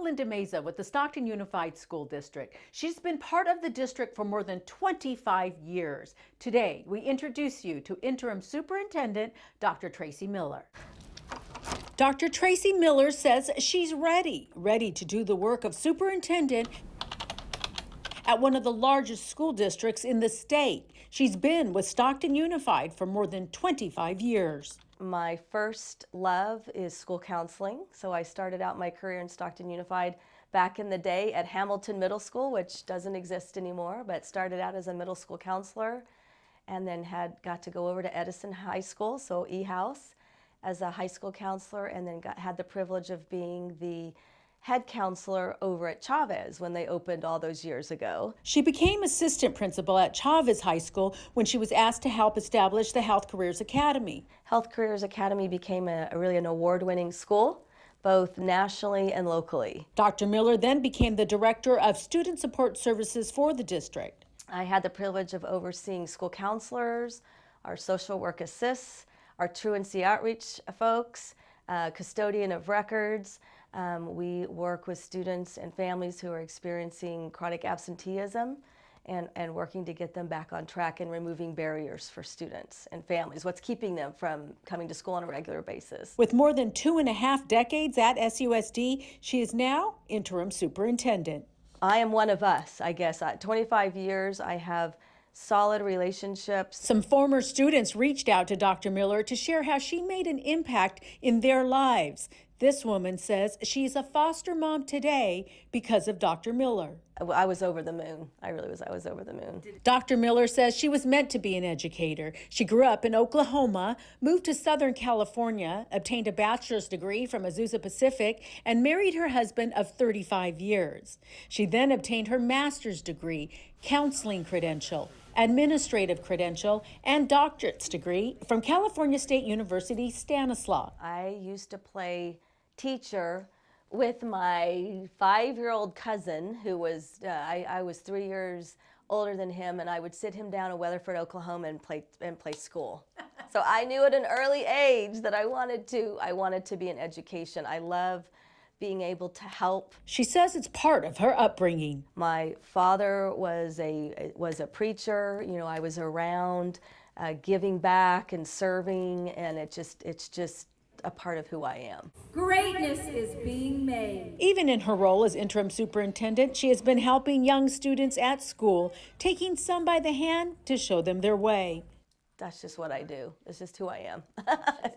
Melinda Meza with the Stockton Unified School District. She's been part of the district for more than 25 years. Today, we introduce you to Interim Superintendent Dr. Traci Miller. Dr. Traci Miller says she's ready to do the work of superintendent at one of the largest school districts in the state. She's been with Stockton Unified for more than 25 years. My first love is school counseling. So I started out my career in Stockton Unified back in the day at Hamilton Middle School, which doesn't exist anymore, but started out as a middle school counselor and then got to go over to Edison High School, so E-House, as a high school counselor, and then had the privilege of being the head counselor over at Chavez when they opened all those years ago. She became assistant principal at Chavez High School when she was asked to help establish the Health Careers Academy. Health Careers Academy became really an award-winning school, both nationally and locally. Dr. Miller then became the director of student support services for the district. I had the privilege of overseeing school counselors, our social work assists, our truancy outreach folks, custodian of records. We work with students and families who are experiencing chronic absenteeism and working to get them back on track and removing barriers for students and families. What's keeping them from coming to school on a regular basis. With more than 2.5 decades at SUSD, she is now interim superintendent. I am one of us, I guess. 25 years, I have solid relationships. Some former students reached out to Dr. Miller to share how she made an impact in their lives. This woman says she's a foster mom today because of Dr. Miller. I was over the moon. I really was. I was over the moon. Dr. Miller says she was meant to be an educator. She grew up in Oklahoma, moved to Southern California, obtained a bachelor's degree from Azusa Pacific, and married her husband of 35 years. She then obtained her master's degree, counseling credential, administrative credential, and doctorate's degree from California State University, Stanislaus. I used to play teacher with my 5-year-old cousin who was, I was 3 years older than him, and I would sit him down in Weatherford, Oklahoma and play school. So I knew at an early age that I wanted to be in education. I love being able to help. She says it's part of her upbringing. My father was a preacher. You know, I was around giving back and serving, and it's just a part of who I am. Greatness is being made. Even in her role as interim superintendent, she has been helping young students at school, taking some by the hand to show them their way. That's just what I do. It's just who I am.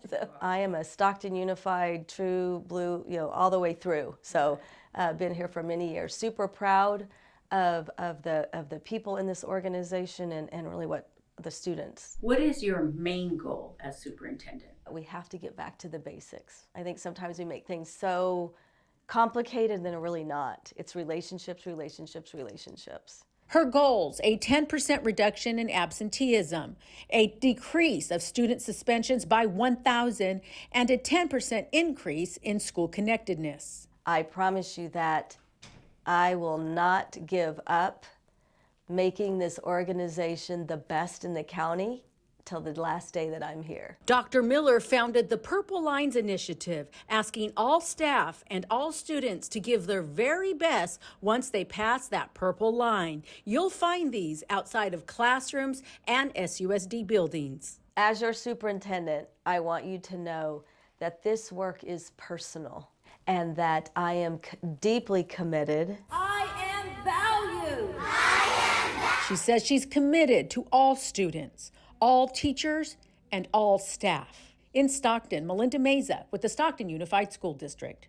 So, I am a Stockton Unified, true blue, all the way through. So I've been here for many years. Super proud of the people in this organization and really what the students. What is your main goal as superintendent? We have to get back to the basics. I think sometimes we make things so complicated and they're really not. It's relationships, relationships, relationships. Her goals: a 10% reduction in absenteeism, a decrease of student suspensions by 1,000, and a 10% increase in school connectedness. I promise you that I will not give up making this organization the best in the county till the last day that I'm here. Dr. Miller founded the Purple Lines Initiative, asking all staff and all students to give their very best once they pass that purple line. You'll find these outside of classrooms and SUSD buildings. As your superintendent, I want you to know that this work is personal and that I am deeply committed. I am valued. She says she's committed to all students, all teachers, and all staff. In Stockton, Melinda Meza with the Stockton Unified School District.